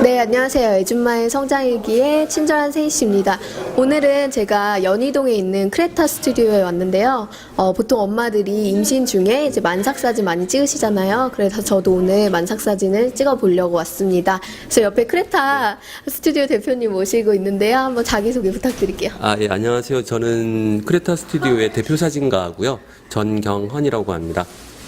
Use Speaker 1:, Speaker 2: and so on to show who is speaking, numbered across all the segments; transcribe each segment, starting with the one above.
Speaker 1: 네, 안녕하세요. 애줌마의 성장일기의 친절한 세희씨입니다. 오늘은 제가 연희동에 있는 크레타 스튜디오에 왔는데요. 보통 엄마들이 임신 중에 이제 만삭사진 많이 찍으시잖아요. 그래서 저도 오늘 만삭사진을 찍어보려고 왔습니다. 그래서 옆에 크레타 스튜디오 대표님 모시고 있는데요. 한번 자기소개 부탁드릴게요.
Speaker 2: 예, 안녕하세요. 저는 크레타 스튜디오의 대표 사진가고요. 전경헌이라고 합니다.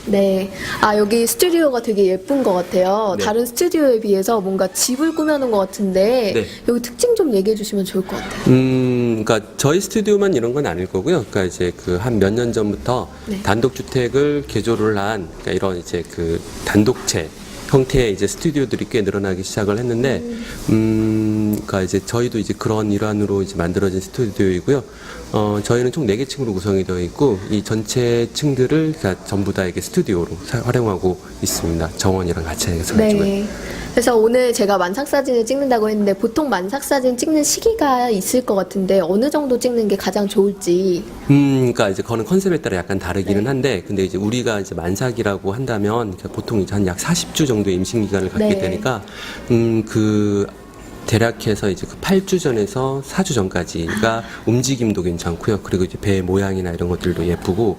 Speaker 1: 네. 여기 스튜디오가 되게 예쁜 것 같아요.
Speaker 2: 네.
Speaker 1: 다른 스튜디오에 비해서 뭔가 집을 꾸며놓은 것 같은데,
Speaker 2: 네.
Speaker 1: 여기 특징 좀 얘기해 주시면 좋을 것 같아요.
Speaker 2: 그러니까 저희 스튜디오만 이런 건 아닐 거고요. 그러니까 이제 그 한 몇 년 전부터
Speaker 1: 네.
Speaker 2: 단독주택을 개조를 한 그러니까 이런 이제 그 단독체 형태의 이제 스튜디오들이 꽤 늘어나기 시작을 했는데, 그러니까 이제 저희도 이제 그런 일환으로 이제 만들어진 스튜디오이고요. 저희는 총 4개 층으로 구성이 되어 있고, 이 전체 층들을 그러니까 전부 다 이게 스튜디오로 활용하고 있습니다. 정원이랑 같이 해서 가지고.
Speaker 1: 네. 그래서 오늘 제가 만삭사진을 찍는다고 했는데, 보통 만삭사진 찍는 시기가 있을 것 같은데, 어느 정도 찍는 게 가장 좋을지.
Speaker 2: 그러니까 이제 그거는 컨셉에 따라 약간 다르기는
Speaker 1: 네.
Speaker 2: 한데, 근데 이제 우리가 이제 만삭이라고 한다면 그러니까 보통 이제 한 약 40주 정도의 임신 기간을 갖게
Speaker 1: 네.
Speaker 2: 되니까, 그 대략해서 이제 그 8주 전에서 4주 전까지가 움직임도 괜찮고요. 그리고 이제 배 모양이나 이런 것들도 예쁘고,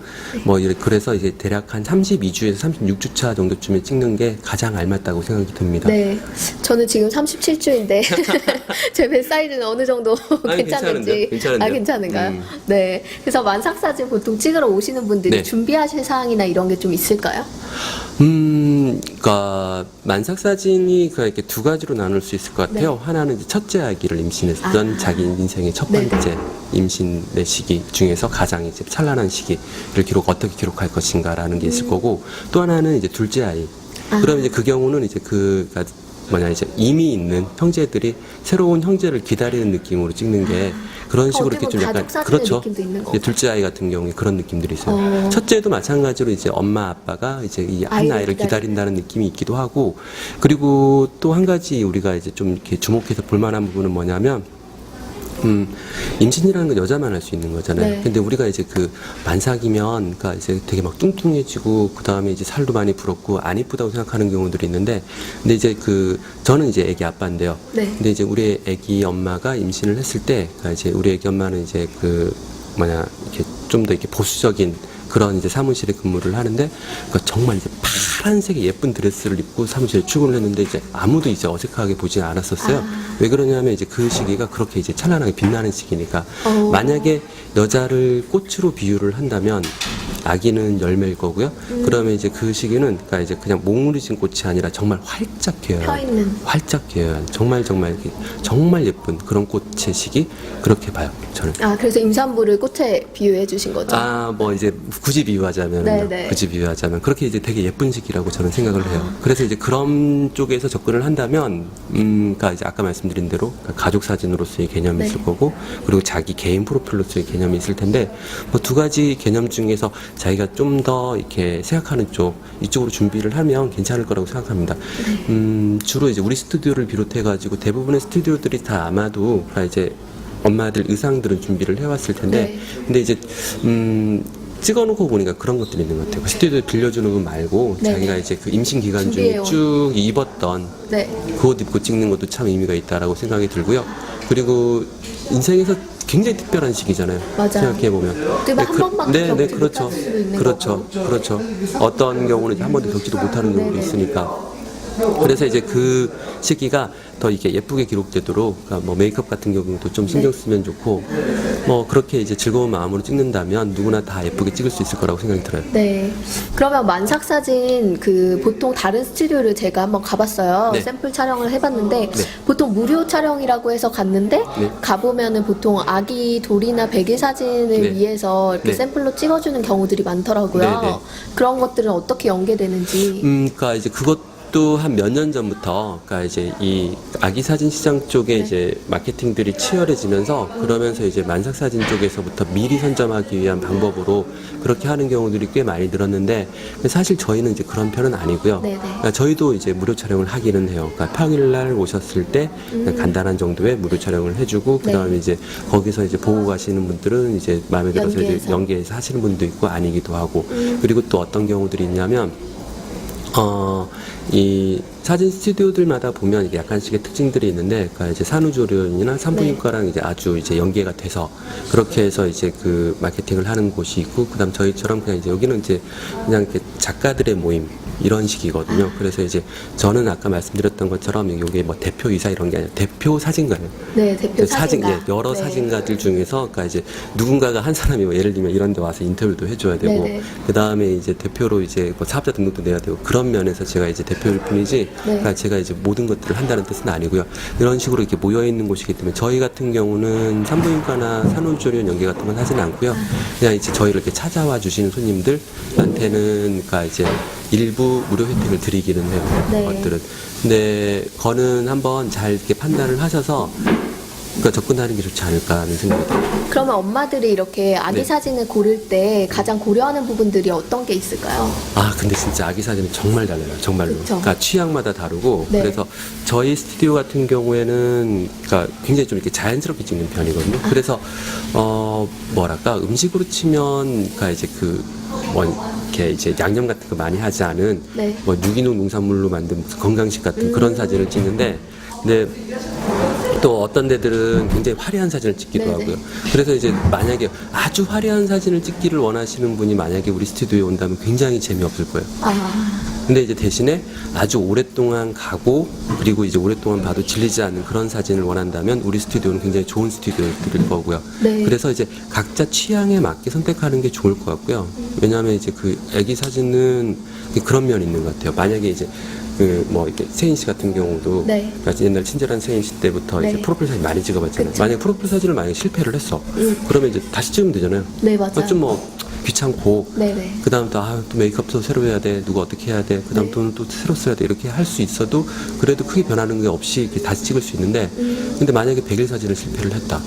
Speaker 2: 그래서 이제 대략 한 32주에서 36주차 정도쯤에 찍는 게 가장 알맞다고 생각이 듭니다.
Speaker 1: 네. 저는 지금 37주인데, 제 배 사이즈는 어느 정도
Speaker 2: 아니,
Speaker 1: 괜찮은지.
Speaker 2: 괜찮은데요?
Speaker 1: 괜찮은가요? 네. 그래서 만삭사진 보통 찍으러 오시는 분들이
Speaker 2: 네.
Speaker 1: 준비하실 사항이나 이런 게 좀 있을까요?
Speaker 2: 그러니까 만삭 사진이 이렇게 두 가지로 나눌 수 있을 것 같아요.
Speaker 1: 네.
Speaker 2: 하나는 이제 첫째 아기를 임신했던 자기 인생의 첫 번째 임신의 시기 중에서 가장 이제 찬란한 시기를 어떻게 기록할 것인가라는 게 있을 거고, 또 하나는 이제 둘째 아이. 그럼 이제 그 경우는 이제 이제 이미 있는 형제들이 새로운 형제를 기다리는 느낌으로 찍는 게 그런 식으로 이렇게 좀 약간 그렇죠.
Speaker 1: 느낌도 있는
Speaker 2: 이제 둘째 아이 같은 경우에 그런 느낌들이 있어요. 첫째도 마찬가지로 이제 엄마 아빠가 이제 이 한 아이를 기다린다는 느낌이 있기도 하고, 그리고 또 한 가지 우리가 이제 좀 이렇게 주목해서 볼만한 부분은 뭐냐면, 임신이라는 건 여자만 할 수 있는 거잖아요.
Speaker 1: 네.
Speaker 2: 근데 우리가 이제 그 만삭이면, 그러니까 이제 되게 막 뚱뚱해지고, 그 다음에 이제 살도 많이 불었고, 안 이쁘다고 생각하는 경우들이 있는데, 근데 이제 저는 이제 애기 아빠인데요.
Speaker 1: 네.
Speaker 2: 근데 이제 우리 애기 엄마가 임신을 했을 때, 그러니까 이제 우리 애기 엄마는 이제 이렇게 좀 더 이렇게 보수적인 그런 이제 사무실에 근무를 하는데, 정말 이제 파란색의 예쁜 드레스를 입고 사무실에 출근을 했는데, 이제 아무도 이제 어색하게 보지 않았었어요. 왜 그러냐면 이제 그 시기가 그렇게 이제 찬란하게 빛나는 시기니까. 만약에 여자를 꽃으로 비유를 한다면 아기는 열매일 거고요. 그러면 이제 그 시기는 그러니까 이제 그냥 몽우리진 꽃이 아니라 정말 활짝 피어요.
Speaker 1: 펴있는.
Speaker 2: 활짝 피어요. 정말 예쁜 그런 꽃의 시기, 그렇게 봐요, 저는.
Speaker 1: 그래서 임산부를 꽃에 비유해 주신 거죠?
Speaker 2: 이제 굳이 비유하자면,
Speaker 1: 네네.
Speaker 2: 그렇게 이제 되게 예쁜 시기라고 저는 생각을 해요. 그래서 이제 그런 쪽에서 접근을 한다면, 그러니까 이제 아까 말씀드린 대로 가족 사진으로서의 개념이
Speaker 1: 네.
Speaker 2: 있을 거고, 그리고 자기 개인 프로필로서의 개념이 있을 텐데, 두 가지 개념 중에서 자기가 좀 더 이렇게 생각하는 이쪽으로 준비를 하면 괜찮을 거라고 생각합니다. 주로 이제 우리 스튜디오를 비롯해가지고 대부분의 스튜디오들이 다 아마도 이제 엄마들 의상들은 준비를 해왔을 텐데,
Speaker 1: 네.
Speaker 2: 근데 이제 찍어놓고 보니까 그런 것들이 있는 것 같아요. 스튜디오 빌려주는 거 말고,
Speaker 1: 네네.
Speaker 2: 자기가 이제 그 임신 기간 중에
Speaker 1: 준비해온.
Speaker 2: 쭉 입었던
Speaker 1: 네.
Speaker 2: 그 옷 입고 찍는 것도 참 의미가 있다라고 생각이 들고요. 그리고 인생에서 굉장히 특별한 시기잖아요.
Speaker 1: 맞아요.
Speaker 2: 생각해보면.
Speaker 1: 그만 한 번밖에 겪지
Speaker 2: 그렇죠.
Speaker 1: 못할 수도 있는
Speaker 2: 그렇죠. 어떤 경우는 한 번도 겪지도 못하는 경우도
Speaker 1: 네네.
Speaker 2: 있으니까. 그래서 이제 그 시기가 더 이렇게 예쁘게 기록되도록, 그러니까 메이크업 같은 경우도 좀 신경 쓰면 좋고, 그렇게 이제 즐거운 마음으로 찍는다면 누구나 다 예쁘게 찍을 수 있을 거라고 생각이 들어요.
Speaker 1: 네. 그러면 만삭사진 보통 다른 스튜디오를 제가 한번 가봤어요.
Speaker 2: 네.
Speaker 1: 샘플 촬영을 해봤는데
Speaker 2: 네.
Speaker 1: 보통 무료 촬영이라고 해서 갔는데
Speaker 2: 네. 가보면은
Speaker 1: 보통 아기 돌이나 베개 사진을
Speaker 2: 네.
Speaker 1: 위해서 이렇게
Speaker 2: 네.
Speaker 1: 샘플로 찍어주는 경우들이 많더라고요.
Speaker 2: 네, 네.
Speaker 1: 그런 것들은 어떻게 연계되는지.
Speaker 2: 그러니까 이제 그것도 한 몇 년 전부터, 그러니까 이제 이 아기 사진 시장 쪽에
Speaker 1: 네.
Speaker 2: 이제 마케팅들이 치열해지면서, 그러면서 이제 만삭 사진 쪽에서부터 미리 선점하기 위한 방법으로 그렇게 하는 경우들이 꽤 많이 늘었는데, 사실 저희는 이제 그런 편은 아니고요.
Speaker 1: 네네.
Speaker 2: 그러니까 저희도 이제 무료 촬영을 하기는 해요. 그러니까 평일날 오셨을 때 그냥 간단한 정도의 무료 촬영을 해주고, 그 다음에
Speaker 1: 네.
Speaker 2: 이제 거기서 이제 보고 가시는 분들은 이제 마음에 들어서 이제
Speaker 1: 연계해서.
Speaker 2: 연계해서 하시는 분도 있고 아니기도 하고, 그리고 또 어떤 경우들이 있냐면, 이 사진 스튜디오들마다 보면 이게 약간씩의 특징들이 있는데, 그러니까 이제 산후조리원이나 산부인과랑 이제 아주 이제 연계가 돼서 그렇게 해서 이제 그 마케팅을 하는 곳이 있고, 그다음 저희처럼 그냥 이제 여기는 이제 그냥 이렇게 작가들의 모임 이런 식이거든요. 그래서 이제 저는 아까 말씀드렸던 것처럼 여기 뭐 대표이사 이런 게 아니라 대표 사진가예요.
Speaker 1: 네, 대표 사진가.
Speaker 2: 예, 여러
Speaker 1: 네.
Speaker 2: 사진가들 중에서, 그러니까 이제 누군가가 한 사람이 뭐 예를 들면 이런 데 와서 인터뷰도 해줘야 되고,
Speaker 1: 네네.
Speaker 2: 그 다음에 이제 대표로 이제 뭐 사업자 등록도 내야 되고, 그런 면에서 제가 이제 대표일 뿐이지, 그러니까 제가 이제 모든 것들을 한다는 뜻은 아니고요. 이런 식으로 이렇게 모여있는 곳이기 때문에 저희 같은 경우는 산부인과나 산후조리원 연계 같은 건 하지는 않고요. 그냥 이제 저희를 이렇게 찾아와 주시는 손님들한테는, 그러니까 이제 일부 무료 혜택을 드리기는 해요.
Speaker 1: 네.
Speaker 2: 것들은. 근데 그거는 한번 잘 이렇게 판단을 하셔서 그러니까 접근하는 게 좋지 않을까 하는 생각이 들어요.
Speaker 1: 그러면 엄마들이 이렇게 아기
Speaker 2: 네.
Speaker 1: 사진을 고를 때 가장 고려하는 부분들이 어떤 게 있을까요?
Speaker 2: 아, 근데 진짜 아기 사진은 정말 달라요. 정말로.
Speaker 1: 그쵸.
Speaker 2: 그러니까 취향마다 다르고,
Speaker 1: 네.
Speaker 2: 그래서 저희 스튜디오 같은 경우에는 그러니까 굉장히 좀 이렇게 자연스럽게 찍는 편이거든요. 그래서 뭐랄까, 음식으로 치면 그러니까 이제 이렇게 이제 양념 같은 거 많이 하지 않은
Speaker 1: 네.
Speaker 2: 뭐 유기농 농산물로 만든 무슨 건강식 같은 그런 사진을 찍는데, 근데 또 어떤 데들은 굉장히 화려한 사진을 찍기도
Speaker 1: 네네.
Speaker 2: 하고요. 그래서 이제 만약에 아주 화려한 사진을 찍기를 원하시는 분이 만약에 우리 스튜디오에 온다면 굉장히 재미없을 거예요. 근데 이제 대신에 아주 오랫동안 가고, 그리고 이제 오랫동안 봐도 질리지 않는 그런 사진을 원한다면 우리 스튜디오는 굉장히 좋은 스튜디오일 거고요.
Speaker 1: 네.
Speaker 2: 그래서 이제 각자 취향에 맞게 선택하는 게 좋을 것 같고요. 왜냐하면 이제 그 애기 사진은 그런 면이 있는 것 같아요. 만약에 이제 뭐 이렇게 세인 씨 같은 경우도,
Speaker 1: 네.
Speaker 2: 그러니까 옛날 친절한 세인 씨 때부터
Speaker 1: 네.
Speaker 2: 이제 프로필 사진 많이 찍어봤잖아요.
Speaker 1: 그쵸.
Speaker 2: 만약에 프로필 사진을 만약에 실패를 했어, 그러면 이제 다시 찍으면 되잖아요.
Speaker 1: 네, 맞아요.
Speaker 2: 좀 뭐 귀찮고,
Speaker 1: 네네.
Speaker 2: 그 다음 또 메이크업도 새로 해야 돼, 누가 어떻게 해야 돼, 그 다음
Speaker 1: 네.
Speaker 2: 돈을 또 새로 써야 돼, 이렇게 할 수 있어도 그래도 크게 변하는 게 없이 이렇게 다시 찍을 수 있는데, 근데 만약에 100일 사진을 실패를 했다.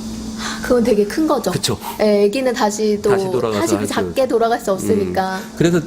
Speaker 1: 그건 되게 큰 거죠.
Speaker 2: 그쵸.
Speaker 1: 예, 애기는 다시 또
Speaker 2: 다시 돌아가서 할 수-
Speaker 1: 작게 돌아갈 수 없으니까.
Speaker 2: 그래서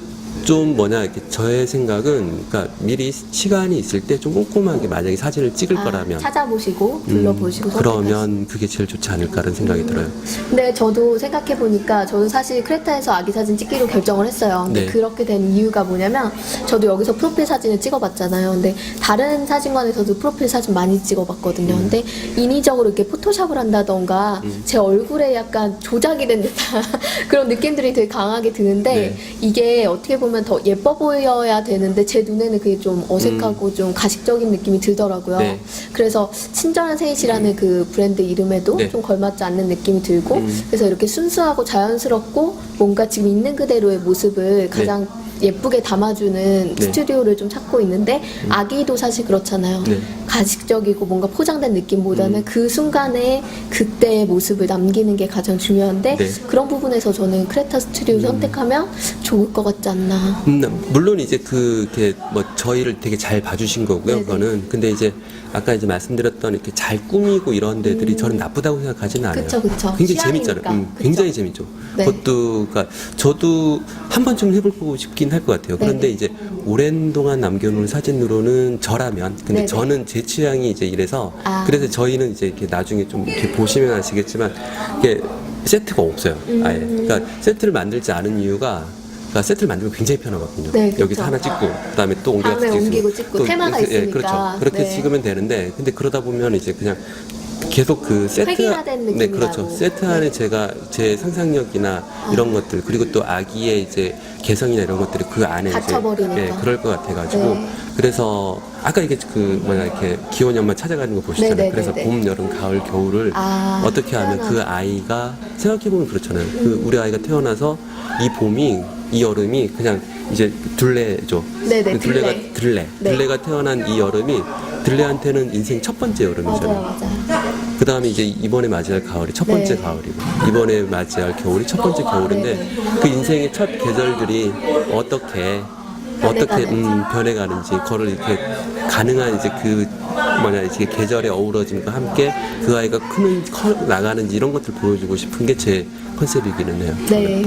Speaker 2: 좀 이렇게 저의 생각은, 그러니까 미리 시간이 있을 때 좀 꼼꼼하게 만약에 사진을 찍을 거라면
Speaker 1: 찾아보시고 둘러보시고
Speaker 2: 그러면 그게 제일 좋지 않을까라는 생각이 들어요.
Speaker 1: 근데 저도 생각해 보니까 저도 사실 크레타에서 아기 사진 찍기로 결정을 했어요. 근데
Speaker 2: 네.
Speaker 1: 그렇게 된 이유가 뭐냐면 저도 여기서 프로필 사진을 찍어봤잖아요. 근데 다른 사진관에서도 프로필 사진 많이 찍어봤거든요. 근데 인위적으로 이렇게 포토샵을 한다던가 제 얼굴에 약간 조작이 된 듯한 그런 느낌들이 되게 강하게 드는데
Speaker 2: 네.
Speaker 1: 이게 어떻게 보면 더 예뻐 보여야 되는데 제 눈에는 그게 좀 어색하고 좀 가식적인 느낌이 들더라고요.
Speaker 2: 네.
Speaker 1: 그래서 친절한 세이시라는 그 브랜드 이름에도
Speaker 2: 네.
Speaker 1: 좀 걸맞지 않는 느낌이 들고 그래서 이렇게 순수하고 자연스럽고 뭔가 지금 있는 그대로의 모습을 가장 예쁘게 담아주는
Speaker 2: 네.
Speaker 1: 스튜디오를 좀 찾고 있는데 아기도 사실 그렇잖아요.
Speaker 2: 네.
Speaker 1: 가식적이고 뭔가 포장된 느낌보다는 그 순간에 그때의 모습을 남기는 게 가장 중요한데
Speaker 2: 네.
Speaker 1: 그런 부분에서 저는 크레타 스튜디오 선택하면 좋을 것 같지 않나.
Speaker 2: 물론 이제 그게 뭐 저희를 되게 잘 봐주신 거고요.
Speaker 1: 네네.
Speaker 2: 그거는. 근데 이제 아까 이제 말씀드렸던 이렇게 잘 꾸미고 이런 데들이 저는 나쁘다고 생각하지는 않아요.
Speaker 1: 그쵸, 그쵸.
Speaker 2: 굉장히
Speaker 1: 취향이니까.
Speaker 2: 재밌잖아요.
Speaker 1: 그쵸.
Speaker 2: 굉장히 재밌죠.
Speaker 1: 네.
Speaker 2: 그것도 그러니까 저도 한 번쯤 해보고 싶긴 할 것 같아요. 그런데
Speaker 1: 네네.
Speaker 2: 이제 오랜 동안 남겨놓은 사진으로는 저라면, 근데
Speaker 1: 네네.
Speaker 2: 저는 제 취향이 이제 이래서
Speaker 1: 아.
Speaker 2: 그래서 저희는 이제 이렇게 나중에 좀 이렇게 보시면 아시겠지만 이게 세트가 없어요. 아예. 그러니까 세트를 만들지 않은 이유가, 그러니까 세트를 만들면 굉장히 편하거든요.
Speaker 1: 네, 그쵸.
Speaker 2: 여기서 하나 찍고 그다음에 또 옮겨서
Speaker 1: 다음에 옮기고 찍고 테마가 있으니까.
Speaker 2: 그렇죠. 그렇게
Speaker 1: 네.
Speaker 2: 찍으면 되는데, 근데 그러다 보면 이제 그냥 계속 그 세트
Speaker 1: 획일화된
Speaker 2: 네,
Speaker 1: 느낌이
Speaker 2: 그렇죠.
Speaker 1: 나고.
Speaker 2: 세트 안에 제가 제 상상력이나 이런 것들, 그리고 또 아기의 이제 개성이나 이런 것들이 그 안에
Speaker 1: 갇혀버리니까.
Speaker 2: 이제 그럴 것 같아가지고
Speaker 1: 네.
Speaker 2: 그래서 아까 이게 이렇게 기혼 연마 찾아가는 거 보시잖아요.
Speaker 1: 네네네네.
Speaker 2: 그래서 봄, 여름, 가을, 겨울을 어떻게 하면 그 아이가 생각해 보면 그렇잖아요. 그 우리 아이가 태어나서 이 봄이, 이 여름이 그냥 이제 둘레죠.
Speaker 1: 네네,
Speaker 2: 그 둘레가
Speaker 1: 네.
Speaker 2: 둘레가 태어난 이 여름이 들레한테는 인생 첫 번째 여름이잖아요.
Speaker 1: 맞아요.
Speaker 2: 그 다음에 이제 이번에 맞이할 가을이 첫 번째
Speaker 1: 네.
Speaker 2: 가을이고, 이번에 맞이할 겨울이 첫 번째 겨울인데, 그 인생의 첫 계절들이 어떻게
Speaker 1: 변해가는지.
Speaker 2: 변해가는지, 그거를 이렇게 가능한 이제 그 이제 계절의 어우러짐과 함께 그 아이가 커 나가는지 이런 것들 보여주고 싶은 게 제 컨셉이기는 해요.
Speaker 1: 네.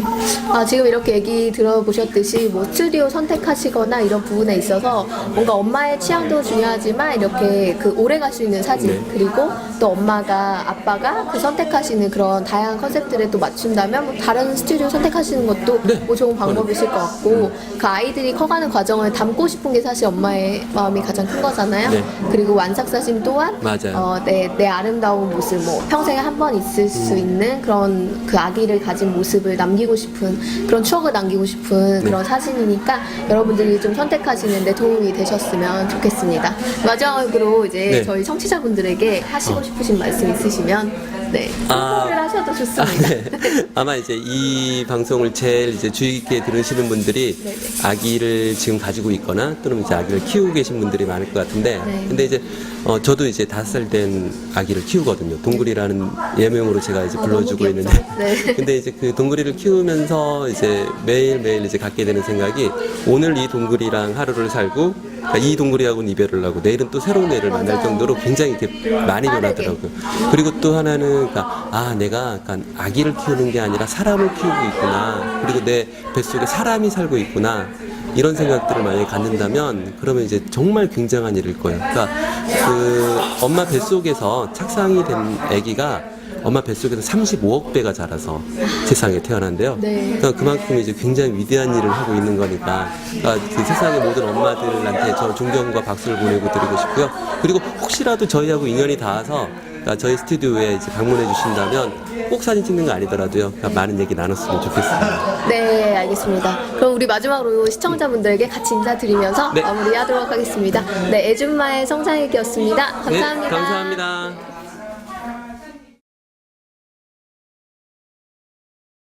Speaker 1: 지금 이렇게 얘기 들어보셨듯이 뭐 스튜디오 선택하시거나 이런 부분에 있어서 뭔가 엄마의 취향도 중요하지만 이렇게 그 오래 갈 수 있는 사진
Speaker 2: 네.
Speaker 1: 그리고 또 엄마가 아빠가 그 선택하시는 그런 다양한 컨셉들에 또 맞춘다면 뭐 다른 스튜디오 선택하시는 것도
Speaker 2: 네.
Speaker 1: 뭐 좋은 방법이실 것 같고 그 아이들이 커가는 과정을 담고 싶은 게 사실 엄마의 마음이 가장 큰 거잖아요.
Speaker 2: 네.
Speaker 1: 그리고 완삭 사진 또한
Speaker 2: 맞아요.
Speaker 1: 내 아름다운 모습 뭐 평생에 한 번 있을 수 있는 그런 그 아기를 가진 모습을 남기고 싶은 그런 추억을 남기고 싶은
Speaker 2: 네.
Speaker 1: 그런 사진이니까 여러분들이 좀 선택하시는데 도움이 되셨으면 좋겠습니다. 마지막으로 이제
Speaker 2: 네.
Speaker 1: 저희 청취자분들에게 하시고 싶으신 말씀 있으시면 네 홍보를 하셔도 좋습니다.
Speaker 2: 네. 아마 이제 이 방송을 제일 이제 주의 깊게 들으시는 분들이
Speaker 1: 네네.
Speaker 2: 아기를 지금 가지고 있거나 또는 이제 아기를 키우고 계신 분들이 많을 것 같은데,
Speaker 1: 네.
Speaker 2: 근데 이제 저도 이제 5살 된 아기를 키우거든요. 동글이라는 예명으로 제가 이제 불러주고
Speaker 1: 너무
Speaker 2: 있는데,
Speaker 1: 귀엽죠? 네.
Speaker 2: 근데 이제 그 동글이를 키우면서 이제 매일매일 이제 갖게 되는 생각이 오늘 이 동글이랑 하루를 살고 그러니까 이 동글이하고는 이별을 하고 내일은 또 새로운 애를 만날
Speaker 1: 맞아요.
Speaker 2: 정도로 굉장히 이렇게 많이
Speaker 1: 빠르게.
Speaker 2: 변하더라고요. 그리고 또 하나는 그러니까 내가 약간 아기를 키우는 게 아니라 사람을 키우고 있구나. 그리고 내 뱃속에 사람이 살고 있구나. 이런 생각들을 만약에 갖는다면 그러면 이제 정말 굉장한 일일 거예요. 그러니까 그 엄마 뱃속에서 착상이 된 아기가 엄마 뱃속에서 35억 배가 자라서 세상에 태어난대요.
Speaker 1: 네.
Speaker 2: 그러니까 그만큼 이제 굉장히 위대한 일을 하고 있는 거니까 그러니까 그 세상의 모든 엄마들한테 저 존경과 박수를 보내고 드리고 싶고요. 그리고 혹시라도 저희하고 인연이 닿아서 그러니까 저희 스튜디오에 이제 방문해 주신다면 꼭 사진 찍는 거 아니더라도요. 그러니까 많은 얘기 나눴으면 좋겠습니다.
Speaker 1: 네, 알겠습니다. 그럼 우리 마지막으로 시청자분들에게 같이 인사드리면서
Speaker 2: 네.
Speaker 1: 마무리하도록 하겠습니다. 네, 애줌마의 성장일기였습니다. 감사합니다.
Speaker 2: 네, 감사합니다.